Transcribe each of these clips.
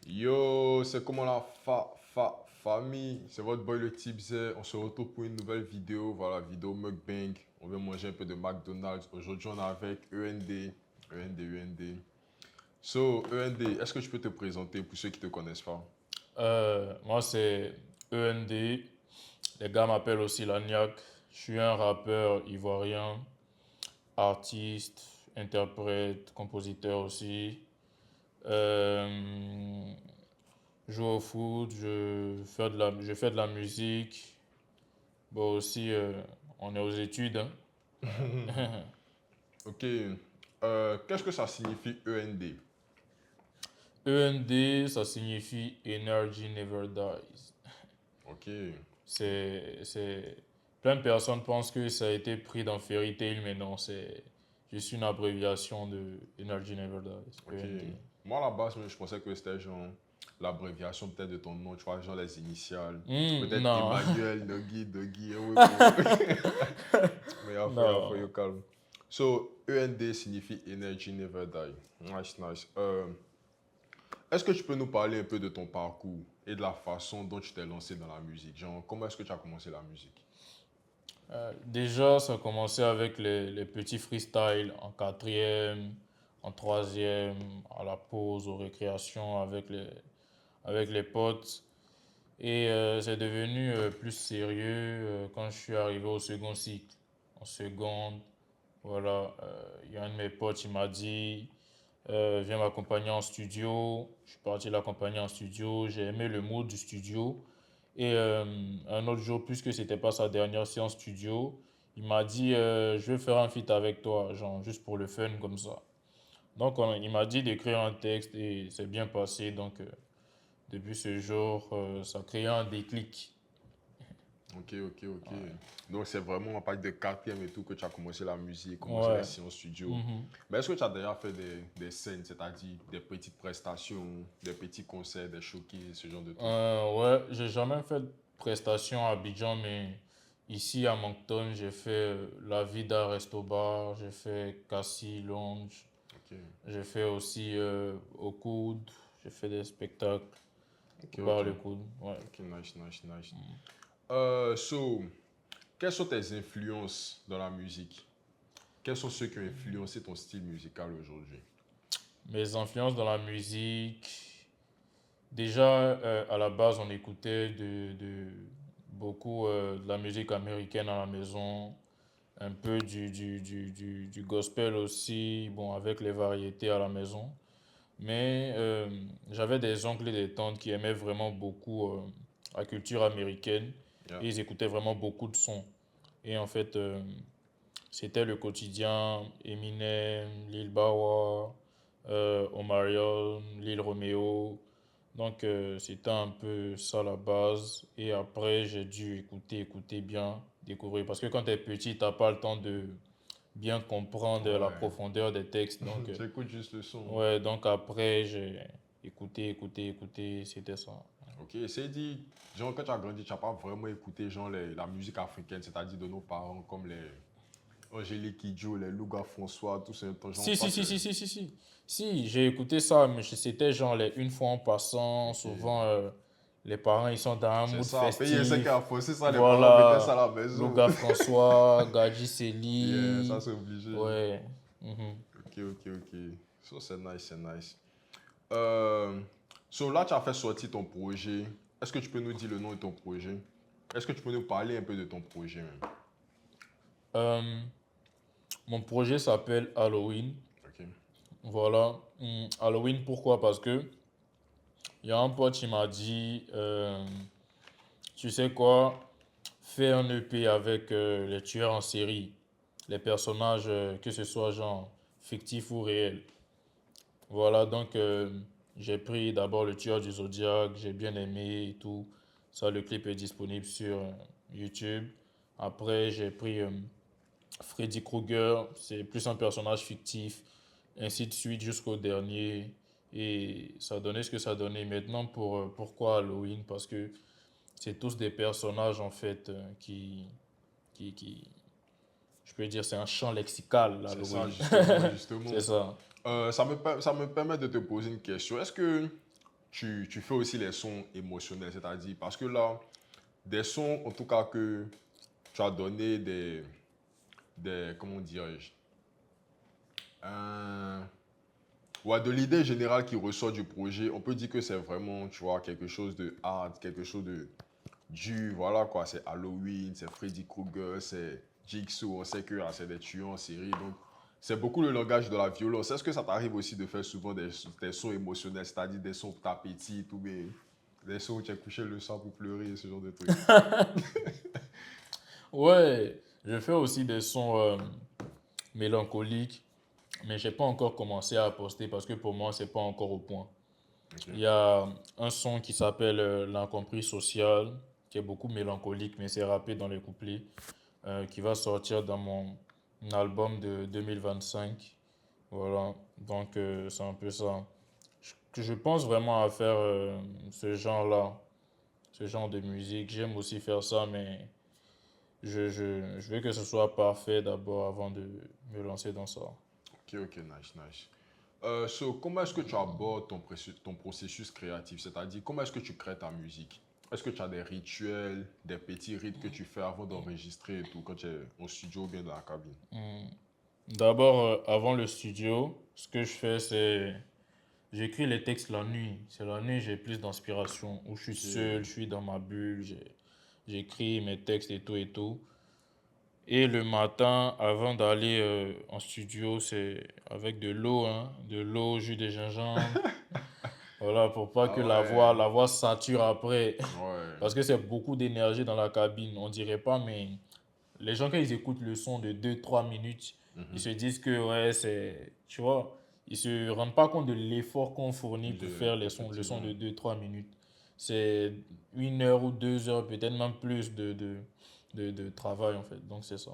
Yo, c'est comment la famille? C'est votre boy le Tipsy. On se retrouve pour une nouvelle vidéo. Voilà, vidéo mukbang. On veut manger un peu de McDonald's. Aujourd'hui, on est avec END. END. So, END, est-ce que tu peux te présenter pour ceux qui ne te connaissent pas? Moi, c'est END. Les gars m'appellent aussi Lagnac. Je suis un rappeur ivoirien, artiste, interprète, compositeur aussi. Euh, je joue au foot, je fais de la musique. Bon, aussi, on est aux études, hein. Ok. Qu'est-ce que ça signifie END? END, ça signifie Energy Never Dies. Ok. C'est... Plein de personnes pensent que ça a été pris dans Fairy Tail, mais non, c'est juste une abréviation de Energy Never Dies, Ok. END. Moi, à la base, je pensais que c'était genre l'abréviation peut-être de ton nom, tu vois, genre les initiales. Peut-être Non, Emmanuel, Nogui, Mais non. you calme. So, END signifie Energy Never Die. Nice. Est-ce que tu peux nous parler un peu de ton parcours et de la façon dont tu t'es lancé dans la musique? Genre, comment est-ce que tu as commencé la musique? Déjà, ça a commencé avec les petits freestyles en quatrième, en troisième, à la pause, aux récréations avec les potes. Et c'est devenu plus sérieux quand je suis arrivé au second cycle. En seconde, voilà, il y a un de mes potes, il m'a dit, viens m'accompagner en studio. Je suis parti l'accompagner en studio. J'ai aimé le mood du studio. Et un autre jour, puisque c'était pas sa dernière séance studio, il m'a dit, je vais faire un feat avec toi, genre juste pour le fun comme ça. Donc il m'a dit d'écrire un texte et c'est bien passé. Donc depuis ce jour, ça a créé un déclic. Ok. Donc, c'est vraiment à partir de quatrième et tout que tu as commencé la musique, commencé les Ouais. séances studio. Mhm. Mais est-ce que tu as déjà fait des scènes, c'est-à-dire des petites prestations, des petits concerts, des showcases, ce genre de trucs? Ouais, j'ai jamais fait de prestation à Abidjan, mais ici à Moncton, j'ai fait La Vida Resto Bar, j'ai fait Cassis Lounge, Ok, j'ai fait aussi au Coude, j'ai fait des spectacles au ok. bar Le Coude. Ouais. Ok, nice. So, quelles sont tes influences dans la musique? Quels sont ceux qui ont influencé ton style musical aujourd'hui? Mes influences dans la musique, déjà à la base, on écoutait beaucoup de la musique américaine à la maison. Un peu du gospel aussi, bon, avec les variétés à la maison. Mais j'avais des oncles et des tantes qui aimaient vraiment beaucoup la culture américaine Yeah. et ils écoutaient vraiment beaucoup de sons. Et en fait, c'était le quotidien, Eminem, Lil Bawa, Omarion, Lil Romeo. Donc c'était un peu ça la base. Et après, j'ai dû écouter bien, découvrir. Parce que quand tu es petit, tu n'as pas le temps de bien comprendre la Ouais. profondeur des textes. Donc, J'écoute juste le son. ouais, donc après, j'ai écouté, c'était ça. Ok, c'est dit, genre, quand tu as grandi, tu n'as pas vraiment écouté genre, la musique africaine, c'est-à-dire de nos parents comme les Angélique Kidjo, les Louga François, tout ça, genre, Si, toi, si, c'est. si, si, si, si, si. Si, j'ai écouté ça, mais c'était genre les une fois en passant. Ok. Souvent, les parents, ils sont dans un C'est mood ça, payer ce qui a festif. faussé ça, les parents mettaient ça Voilà, à la maison. Louga François, Gadji Yeah, ça Seli. c'est obligé. Ouais. Mhm. Ok. So, c'est nice. Euh, so, là, tu as fait sortir ton projet. Est-ce que tu peux nous dire le nom de ton projet? Est-ce que tu peux nous parler un peu de ton projet même? Euh, Mon projet s'appelle Halloween. Ok. Voilà. Halloween, pourquoi? Parce que il y a un pote qui m'a dit, tu sais quoi, fais un EP avec les tueurs en série, les personnages, que ce soit genre fictif ou réel. Voilà, donc j'ai pris d'abord le tueur du Zodiac, j'ai bien aimé et tout. Ça, le clip est disponible sur YouTube. Après, j'ai pris Freddy Krueger, c'est plus un personnage fictif, ainsi de suite jusqu'au dernier. Et ça a donné ce que ça a donné. Maintenant, pourquoi Halloween? Parce que c'est tous des personnages en fait qui, je peux dire, c'est un champ lexical, C'est ça, Halloween. justement, C'est justement. ça. Ça me permet de te poser une question. Est-ce que tu fais aussi les sons émotionnels, c'est-à-dire, parce que là, des sons, en tout cas, que tu as donné comment dirais-je, un- ouais, de l'idée générale qui ressort du projet, on peut dire que c'est vraiment, tu vois, quelque chose de hard, quelque chose de dur, voilà quoi, c'est Halloween, c'est Freddy Krueger, c'est Jigsaw, on sait que c'est des tueurs en série, donc c'est beaucoup le langage de la violence. Est-ce que ça t'arrive aussi de faire souvent des sons émotionnels, c'est-à-dire des sons pour ta petite ou bien des sons où tu as couché le sang pour pleurer, ce genre de trucs? Ouais, je fais aussi des sons mélancoliques, mais j'ai pas encore commencé à poster parce que pour moi, c'est pas encore au point. Ok, Il y a un son qui s'appelle L'incompris social, qui est beaucoup mélancolique, mais c'est rappé dans les couplets, qui va sortir dans mon album de 2025. Voilà, donc c'est un peu ça. Je pense vraiment à faire ce genre-là, ce genre de musique. J'aime aussi faire ça, mais je veux que ce soit parfait d'abord avant de me lancer dans ça. ok, nice, nice. So, comment est-ce que tu abordes ton processus créatif? C'est-à-dire, comment est-ce que tu crées ta musique? Est-ce que tu as des rituels, des petits rites que tu fais avant d'enregistrer et tout, quand tu es au studio ou bien dans la cabine? Hmm. D'abord, avant le studio, ce que je fais, c'est j'écris les textes la nuit. C'est la nuit, j'ai plus d'inspiration. Où je suis Ok, seul, je suis dans ma bulle, j'écris mes textes et tout et tout. Et le matin, avant d'aller en studio, c'est avec de l'eau, hein, de l'eau, jus de gingembre. Voilà, pour pas ah que ouais, la voix sature après. ouais. Parce que c'est beaucoup d'énergie dans la cabine. On dirait pas, mais les gens, quand ils écoutent le son de 2 3 minutes, ils Mhm. se disent que, ouais, c'est. Tu vois, ils se rendent pas compte de l'effort qu'on fournit pour faire le son Effectivement. de 2 3 minutes. C'est 1 heure ou 2 heures, peut-être même plus de travail, en fait. Donc, c'est ça.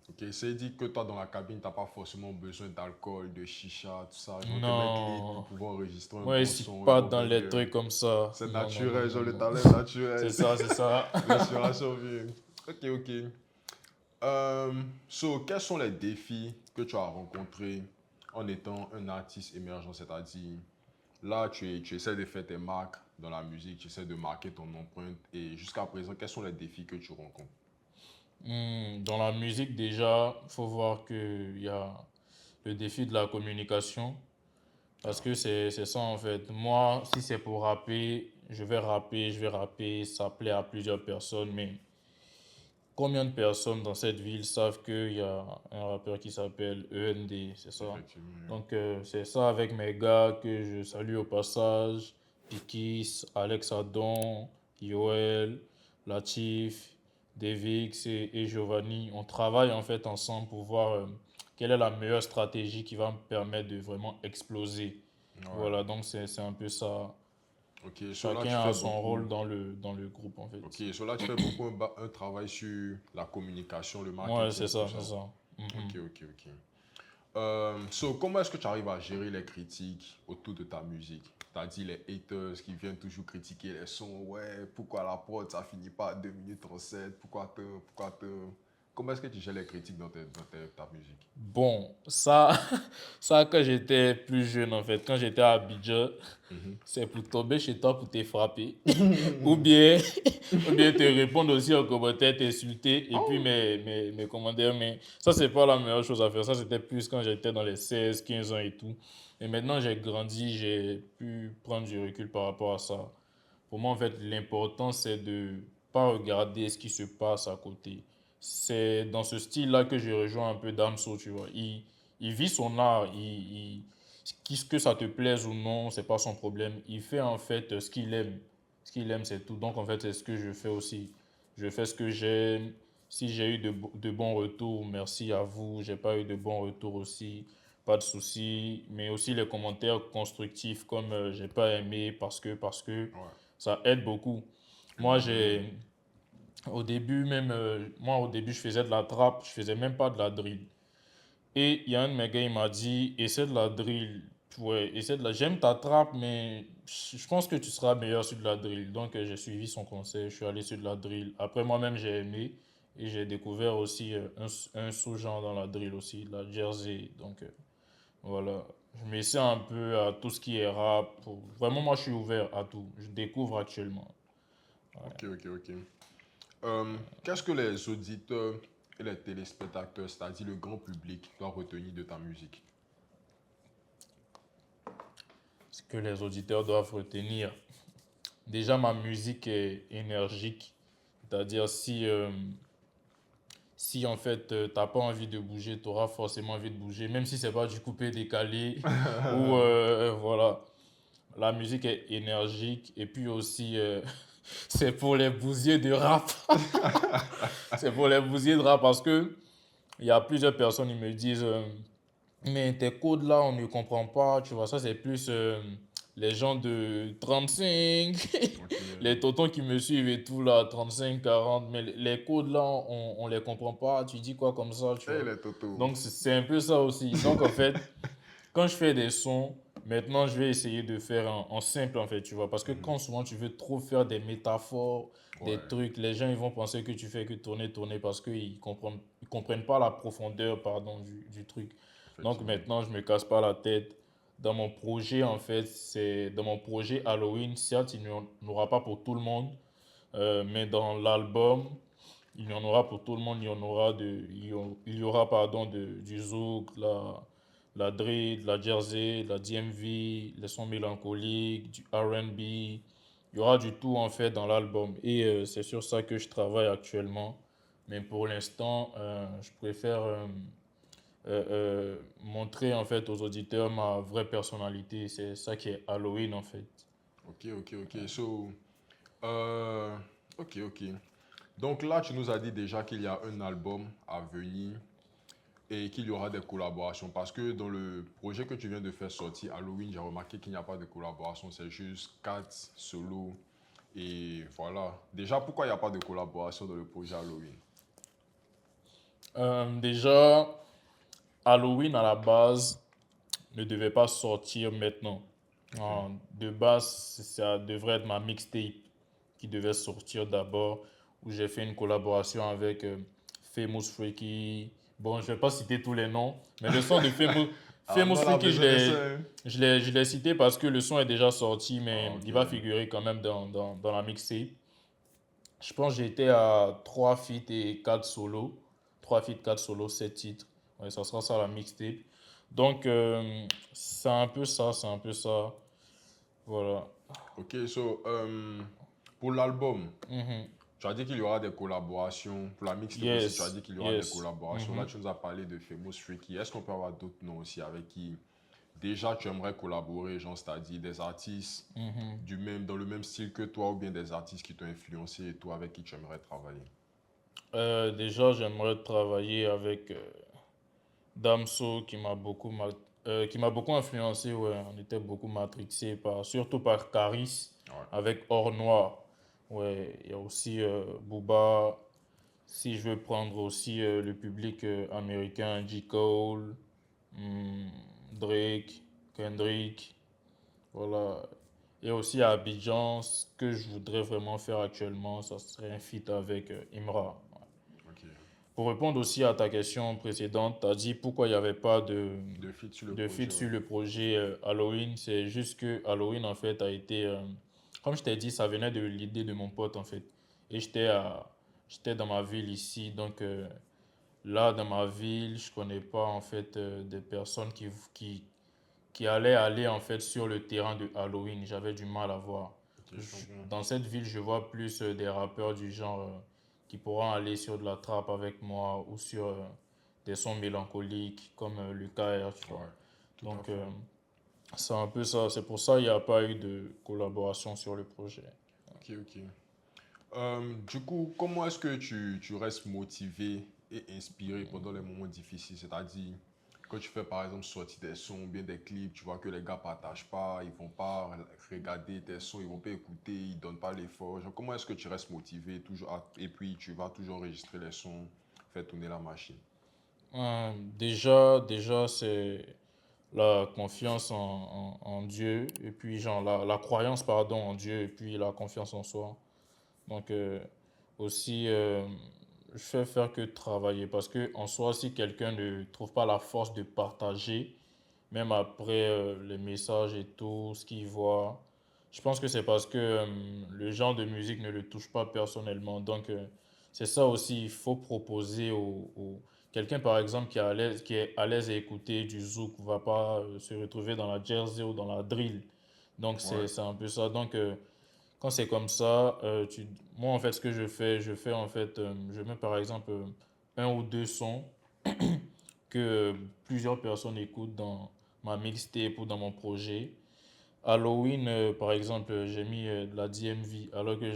Ok, c'est dit que toi dans la cabine, t'as pas forcément besoin d'alcool, de chicha, tout ça. Genre te mettre lit pour Non. pouvoir enregistrer un Moi, je bon suis son, un pas bon dans les banger. trucs comme ça. C'est Non, non, non, naturel, non, genre le non. talent est C'est naturel. ça, c'est ça. L'inspiration vient. Ok, ok. So, quels sont les défis que tu as rencontrés en étant un artiste émergent? C'est-à-dire, là, tu essaies de faire tes marques dans la musique, tu essaies de marquer ton empreinte. Et jusqu'à présent, quels sont les défis que tu rencontres? Dans la musique, déjà, faut voir qu'il y a le défi de la communication. Parce Ah, que c'est ça en fait. Moi, si c'est pour rapper, je vais rapper, ça plaît à plusieurs personnes, mais combien de personnes dans cette ville savent qu'il y a un rappeur qui s'appelle END, c'est ça. effectivement. Donc c'est ça avec mes gars que je salue au passage, Pikis, Alex Adon, Yoel, Latif, Devix et Giovanni. On travaille en fait ensemble pour voir quelle est la meilleure stratégie qui va me permettre de vraiment exploser. Ouais. Voilà, donc c'est un peu ça. Ok, so là, tu Chacun a fais son beaucoup. rôle dans le groupe en fait. Ok, so là, tu fais beaucoup un travail sur la communication, le Ouais, marketing, c'est tout ça, ça. c'est ça. Mhm. Ok. So, comment est-ce que tu arrives à gérer les critiques autour de ta musique? T'as dit les haters qui viennent toujours critiquer les sons. Ouais, pourquoi la prod, ça finit pas à 2 minutes 37? Pourquoi te... Comment est-ce que tu gères les critiques ta musique? Bon, ça, ça quand j'étais plus jeune en fait, quand j'étais à Abidjan, Mhm. c'est pour tomber chez toi pour te frapper. Ou bien, ou bien te répondre aussi en commentaire, t'insulter, et puis Oh! mes commentaires. Mais ça, c'est pas la meilleure chose à faire. Ça, c'était plus quand j'étais dans les 16 15 ans et tout. Et maintenant, j'ai grandi, j'ai pu prendre du recul par rapport à ça. Pour moi, en fait, l'important, c'est de pas regarder ce qui se passe à côté. C'est dans ce style-là que je rejoins un peu Damso, tu vois. Il vit son art, que ça te plaise ou non, c'est pas son problème. Il fait en fait ce qu'il aime. Ce qu'il aime, c'est tout. Donc, en fait, c'est ce que je fais aussi. Je fais ce que j'aime. Si j'ai eu de bons retours, merci à vous. J'ai pas eu de bons retours aussi, pas de souci. Mais aussi les commentaires constructifs comme j'ai pas aimé parce que Ouais. ça aide beaucoup. Moi, Mhm. au début, je faisais de la trappe, je faisais même pas de la drill. Et il y a un de mes gars, il m'a dit, essaie de la drill. Ouais, j'aime ta trappe, mais je pense que tu seras meilleur sur de la drill. Donc, j'ai suivi son conseil, je suis allé sur de la drill. Après, moi-même, j'ai aimé et j'ai découvert aussi un sous-genre dans la drill aussi, la jersey. Donc, voilà. Je m'essaie un peu à tout ce qui est rap. Vraiment, moi, je suis ouvert à tout. Je découvre actuellement. Ok, ok, ok. Qu'est-ce que les auditeurs et les téléspectateurs, c'est-à-dire le grand public, doivent retenir de ta musique? Ce que les auditeurs doivent retenir. Déjà, ma musique est énergique. C'est-à-dire, si en fait, t'as pas envie de bouger, tu auras forcément envie de bouger, même si c'est pas du coupé décalé ou voilà. La musique est énergique et puis aussi, c'est pour les bousiers de rap. C'est pour les bousiers de rap parce que il y a plusieurs personnes qui me disent mais tes codes là, on ne comprend pas. Tu vois, ça c'est plus les gens de 35, Ok. les tontons qui me suivent et tout là, 35, 40. Mais les codes là, on les comprend pas. Tu dis quoi comme ça, tu Hey, vois. les totos. Donc c'est un peu ça aussi. Donc en fait, quand je fais des sons, maintenant je vais essayer de faire en simple en fait, tu vois. Parce que Mhm. quand souvent tu veux trop faire des métaphores, des Ouais, trucs, les gens ils vont penser que tu fais que tourner, tourner parce ils comprennent pas la profondeur, pardon, du truc. Donc effectivement. maintenant je me casse pas la tête. Dans mon projet en fait, c'est dans mon projet Halloween, certes il n'y en aura pas pour tout le monde, mais dans l'album, il y en aura pour tout le monde. Il y aura pardon, du zouk, la drill, la jersey, la DMV, les sons mélancoliques, du R&B. Il y aura du tout en fait dans l'album. Et c'est sur ça que je travaille actuellement. Mais pour l'instant, je préfère montrer en fait aux auditeurs ma vraie personnalité. C'est ça qui est Halloween en fait. Ok, ok, ok. Euh, ok, ok. Donc là, tu nous as dit déjà qu'il y a un album à venir et qu'il y aura des collaborations. Parce que dans le projet que tu viens de faire sortir, Halloween, j'ai remarqué qu'il n'y a pas de collaboration. C'est juste 4 solos. Et voilà. Déjà, pourquoi il n'y a pas de collaboration dans le projet Halloween? Déjà, Halloween à la base ne devait pas sortir maintenant. Ok. De base, ça devrait être ma mixtape qui devait sortir d'abord, où j'ai fait une collaboration avec Famous Freaky. Bon, je ne vais pas citer tous les noms, mais le son de Ah, Famous on a Freaky, besoin de ça, hein? je l'ai cité parce que le son est déjà sorti, mais Ah, ok. il va figurer quand même dans la mixtape. Je pense que j'étais à 3 feats et 4 solos. 3 feats, 4 solos, 7 titres. Ouais, ça sera ça la mixtape. Donc, c'est un peu ça, c'est un peu ça. Voilà. Ok, pour l'album, Mhm. tu as dit qu'il y aura des collaborations. Pour la mixtape aussi, tu as Yes, dit qu'il y aura des yes. collaborations. Là, Mhm. tu nous as parlé de Famous Freaky. Est-ce qu'on peut avoir d'autres noms aussi avec qui déjà tu aimerais collaborer, genre, c'est-à-dire des artistes Mhm. dans le même style que toi ou bien des artistes qui t'ont influencé et toi avec qui tu aimerais travailler? Déjà, j'aimerais travailler avec Damso qui m'a beaucoup influencé. Ouais. On était beaucoup matrixé surtout par Caris Ouais. avec Or Noir. Ouais. Il y a aussi Booba. Si je veux prendre aussi le public américain, J. Cole, hmm, Drake, Kendrick, voilà. Et aussi à Abidjan, ce que je voudrais vraiment faire actuellement, ça serait un feat avec Imra. Ok. Pour répondre aussi à ta question précédente, tu as dit pourquoi il n'y avait pas De feat sur le de projet, feat ouais. sur le projet Halloween. C'est juste que Halloween, en fait, a été, comme je t'ai dit, ça venait de l'idée de mon pote, en fait. Et j'étais dans ma ville ici, donc là, dans ma ville, je connais pas, en fait, des personnes qui allaient aller, en fait, sur le terrain de Halloween. J'avais du mal à voir. Ok, je comprends. Dans cette ville, je vois plus des rappeurs du genre qui pourront aller sur de la trappe avec moi ou sur des sons mélancoliques comme le KR, tu vois. Ouais, tout à Donc, fait. c'est un peu ça. C'est pour ça qu'il n'y a pas eu de collaboration sur le projet. Ok, ok. Du coup, comment est-ce que tu restes motivé et inspiré pendant les moments difficiles? C'est-à-dire, quand tu fais par exemple sortir des sons ou bien des clips, tu vois que les gars partagent pas, ils vont pas regarder tes sons, ils vont pas écouter, ils donnent pas l'effort. Genre, comment est-ce que tu restes motivé et puis tu vas toujours enregistrer les sons, faire tourner la machine? Déjà c'est la confiance en Dieu et puis genre la croyance, pardon, en Dieu et puis la confiance en soi. Donc, aussi, je fais faire que travailler parce que en soi, si quelqu'un ne trouve pas la force de partager, même après les messages et tout, ce qu'il voit. Je pense que c'est parce que le genre de musique ne le touche pas personnellement. Donc, c'est ça aussi, il faut proposer quelqu'un, par exemple, qui est à l'aise à écouter du zouk, va pas se retrouver dans la jersey ou dans la drill. Donc, Ouais. c'est un peu ça. Donc, quand c'est comme ça, moi, en fait, ce que je fais, en fait, je mets, par exemple, un ou deux sons que plusieurs personnes écoutent dans ma mixtape ou dans mon projet. Halloween, par exemple, j'ai mis de la DMV alors que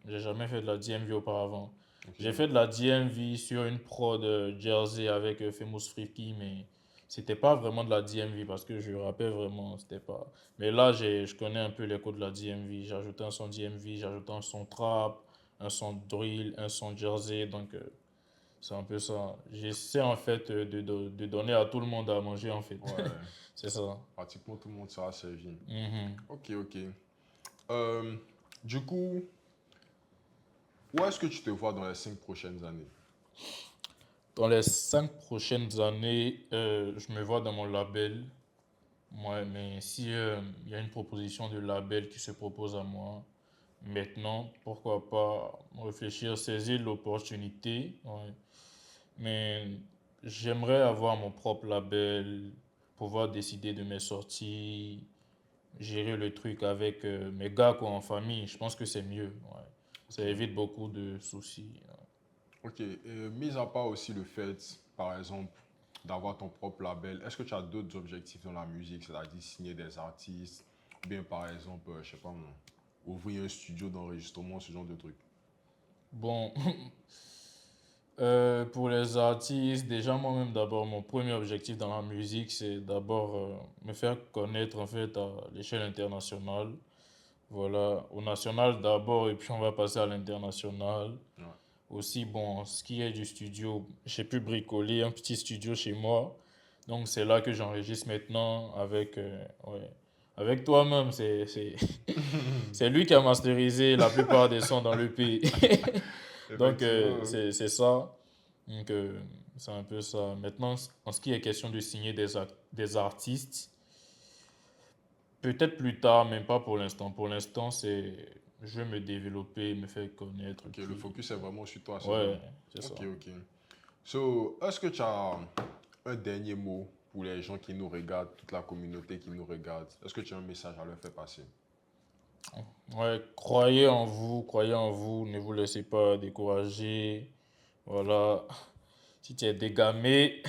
j'ai jamais fait de la DMV auparavant. J'ai Ok. fait de la DMV sur une prod Jersey avec Famous Freaky, mais c'était pas vraiment de la DMV parce que je rappelle vraiment, c'était pas. Mais là, je connais un peu les codes de la DMV. J'ai ajouté un son DMV, j'ai ajouté un son trap, un son drill, un son Jersey, donc c'est un peu ça. J'essaie en fait de donner à tout le monde à manger en fait. Ouais. C'est ça. Pratiquement tout le monde sera servi. Mhm. Ok, ok. Euh, du coup, où est-ce que tu te vois dans les 5 prochaines années? Dans les 5 prochaines années, je me vois dans mon label. Ouais, mais si il y a une proposition de label qui se propose à moi maintenant, pourquoi pas réfléchir, saisir l'opportunité. Ouais. Mais j'aimerais avoir mon propre label, pouvoir décider de mes sorties, gérer le truc avec mes gars quoi, en famille. Je pense que c'est mieux. Ouais. Ça Ok. évite beaucoup de soucis. Ok. Et mis à part aussi le fait, par exemple, d'avoir ton propre label, est-ce que tu as d'autres objectifs dans la musique, c'est-à-dire signer des artistes, ou bien par exemple, je sais pas moi, ouvrir un studio d'enregistrement, ce genre de truc? Bon, pour les artistes, déjà moi-même d'abord, mon premier objectif dans la musique, c'est d'abord me faire connaître en fait à l'échelle internationale. Voilà, au national d'abord et puis on va passer à l'international. Ouais. Aussi, bon, ce qui est du studio, j'ai pu bricoler un petit studio chez moi. Donc c'est là que j'enregistre maintenant avec, ouais, avec toi-même. C'est lui qui a masterisé la plupart des sons dans le pays. Donc Effectivement. c'est ça. Donc c'est un peu ça. Maintenant, en ce qui est question de signer des artistes, peut-être plus tard, mais pas pour l'instant. Pour l'instant, je vais me développer, me faire connaître, Ok, le puis focus est vraiment sur toi, c'est ça? ouais, c'est ça. Ok, ok. So, est-ce que tu as un dernier mot pour les gens qui nous regardent, toute la communauté qui nous regarde? Est-ce que tu as un message à leur faire passer? Ouais, croyez en vous, ne vous laissez pas décourager. Voilà, si tu es dégamé,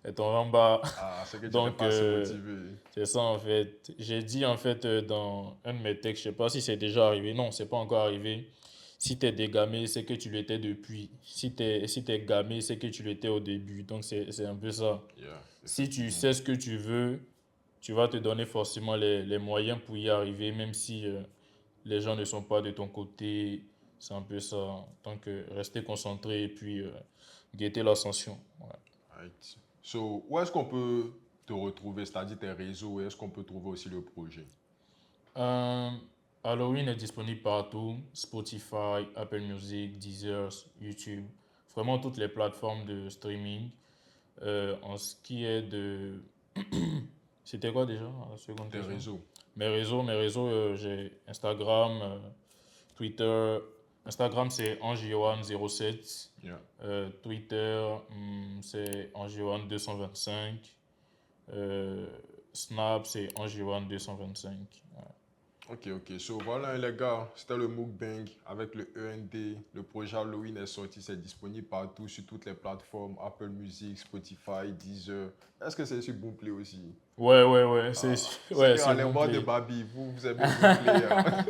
c'est ton en bas. Ah, c'est que tu n'es Donc, pas assez motivé. c'est ça en fait. J'ai dit en fait dans un de mes textes, je sais pas si c'est déjà arrivé. Non, c'est pas encore arrivé. Si tu es dégamé, c'est que tu l'étais depuis. Si t'es gamé, c'est que tu l'étais au début. Donc, c'est un peu ça. Yeah, Si tu effectivement. sais ce que tu veux, tu vas te donner forcément les moyens pour y arriver, même si les gens ne sont pas de ton côté. C'est un peu ça. Donc, rester concentré et puis guetter l'ascension. Ouais. Right. So, où est-ce qu'on peut te retrouver, c'est-à-dire tes réseaux, et est-ce qu'on peut trouver aussi le projet? Euh, Halloween est disponible partout. Spotify, Apple Music, Deezer, YouTube. Vraiment toutes les plateformes de streaming. En ce qui est de... C'était quoi déjà la seconde Tes question? réseaux. Mes réseaux, j'ai Instagram, Twitter. Instagram, c'est angioan07. Yeah. Twitter, c'est angioan225. Euh, Snap, c'est angioan225. Ok, ok. So, voilà les gars, c'était le mukbang avec le END. Le projet Halloween est sorti, c'est disponible partout sur toutes les plateformes, Apple Music, Spotify, Deezer. Est-ce que c'est sur Boomplay aussi? Ouais, ouais, ouais, Ah, c'est ouais, que sur allez voir de Boomplay. Babi, vous aimez Boomplay, hein.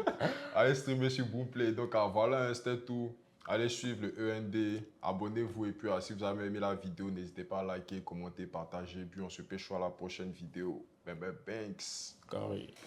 Allez streamer sur Boomplay. Donc voilà, hein, c'était tout. Allez suivre le END, abonnez-vous et puis si vous avez aimé la vidéo, n'hésitez pas à liker, commenter, partager. Puis on se pêche à la prochaine vidéo. Bye bye, Banks. Carré.